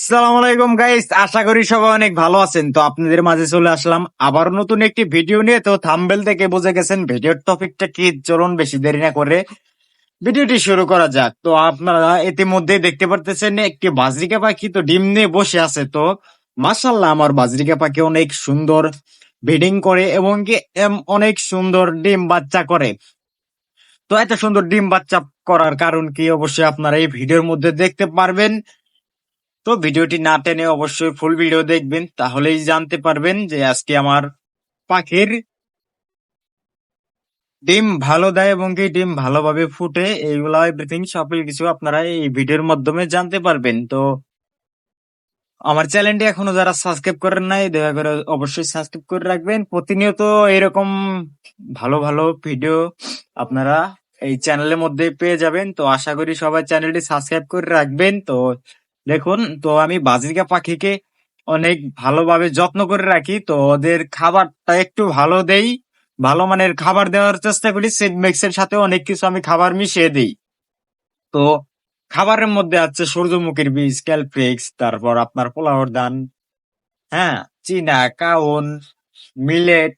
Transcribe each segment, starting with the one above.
সালাম আলাইকুম গাইস, আশা করি সবাই অনেক ভালো আছেন। তো আপনাদের মাঝে চলে আসলাম আবার নতুন একটি ভিডিও নিয়ে। তো থাম্বনেল থেকে বুঝে গেছেন ভিডিওর টপিকটা কি। চলুন বেশি দেরি না করে ভিডিওটি শুরু করা যাক। তো আপনারা ইতিমধ্যে দেখতে পারতেছেন একটি বাজরিকা পাখি তো ডিম নিয়ে বসে আছে। তো মাশাআল্লাহ, আমার বাজরিকা পাখি অনেক সুন্দর ব্রিডিং করে এবং কি অনেক সুন্দর ডিম বাচ্চা করে। তো এত সুন্দর ডিম বাচ্চা করার কারণ কি অবশ্যই আপনারা এই ভিডিওর মধ্যে দেখতে পারবেন। তো ভিডিওটি না টেনে অবশ্যই ফুল ভিডিও দেখবেন, তাহলেই জানতে পারবেন যে আজকে আমার পাখির ডিম ভালো দেয় এবং কি ডিম ভালোভাবে ফুটে, এইগুলা এভরিথিং সব কিছু আপনারা এই ভিডিওর মাধ্যমে জানতে পারবেন। তো আমার চ্যানেলটি এখনো যারা সাবস্ক্রাইব করেন নাই, দয়া করে অবশ্যই সাবস্ক্রাইব করে রাখবেন। প্রতিনিয়ত এরকম ভালো ভালো ভিডিও আপনারা এই চ্যানেলের মধ্যে পেয়ে যাবেন। তো আশা করি সবাই চ্যানেলটি সাবস্ক্রাইব করে রাখবেন। তো দেখুন, তো আমি বাজরিকা পাখিকে অনেক ভালোভাবে যত্ন করে রাখি। তো ওদের খাবারটা একটু ভালো দেই, ভালো মানের খাবার দেওয়ার চেষ্টা করি। সিড মিক্সের সাথে অনেক কিছু আমি খাবার মিশিয়ে দিই। তো খাবারের মধ্যে আছে সূর্যমুখীর বীজ, ক্যালফ্লেক্স, তারপর আপনার পোলাওর ধান, হ্যাঁ, চীনা, কাউন, মিলেট,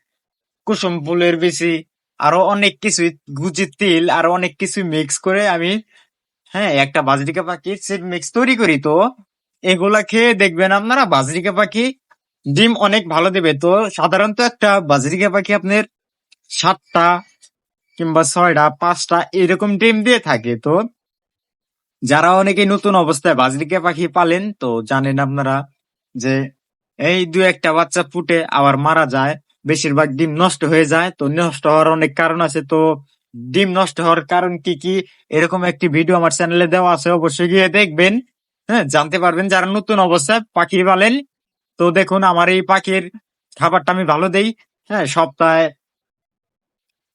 কুসুম ফুলের বিচি, আরো অনেক কিছু, গুজি তিল, আরো অনেক কিছু মিক্স করে আমি, হ্যাঁ, একটা বাজরিকা পাখির সিড মিক্স তৈরি করি। তো এগুলা খেয়ে দেখবেন আপনারা বাজরিকা পাখি ডিম অনেক ভালো দেবে। তো সাধারণত একটা বাজরিকা পাখি আপনার 7টা কিংবা 6টা 5টা এরকম ডিম দিয়ে থাকে। তো যারা অনেকে নতুন অবস্থায় বাজরিকা পাখি পালেন, তো জানেন আপনারা যে এই দু একটা বাচ্চা ফুটে আবার মারা যায়, বেশিরভাগ ডিম নষ্ট হয়ে যায়। তো নষ্ট হওয়ার অনেক কারণ আছে। তো ডিম নষ্ট হওয়ার কারণ কি কি, এরকম একটি ভিডিও আমার চ্যানেলে দেওয়া আছে, অবশ্যই গিয়ে দেখবেন। হ্যাঁ, জানতে পারবেন যারা নতুন অবস্থায় পাখি পালেন। তো দেখুন, আমার এই পাখির খাবারটা আমি ভালো দেই। হ্যাঁ, সপ্তাহে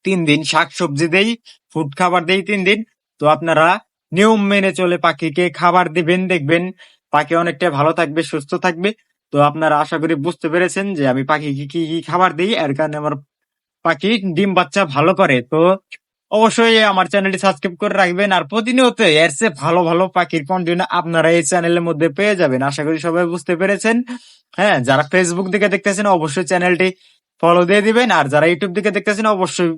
3 দিন শাকসবজি দেই, ফুড খাবার দেই 3 দিন। তো আপনারা নিয়ম মেনে চলে পাখিকে খাবার দিবেন, দেখবেন পাখি অনেকটা ভালো থাকবে, সুস্থ থাকবে। তো আপনারা আশা করি বুঝতে পেরেছেন যে আমি পাখিকে কি কি খাবার দিই, এর কারণে আমার পাখি ডিম বাচ্চা ভালো করে। তো অবশ্যই আমার চ্যানেলটি সাবস্ক্রাইব করে রাখবেন, আর প্রতিনিয়ত এর চেয়ে ভালো ভালো পাখির কন্টেন্ট আপনারা এই চ্যানেলের মধ্যে পেয়ে যাবেন। আশা করি সবাই বুঝতে পেরেছেন। হ্যাঁ, যারা ফেসবুক দিকে দেখতেছেন অবশ্যই চ্যানেলটি ফলো দিয়ে দিবেন, আর যারা ইউটিউব দিকে দেখতেছেন অবশ্যই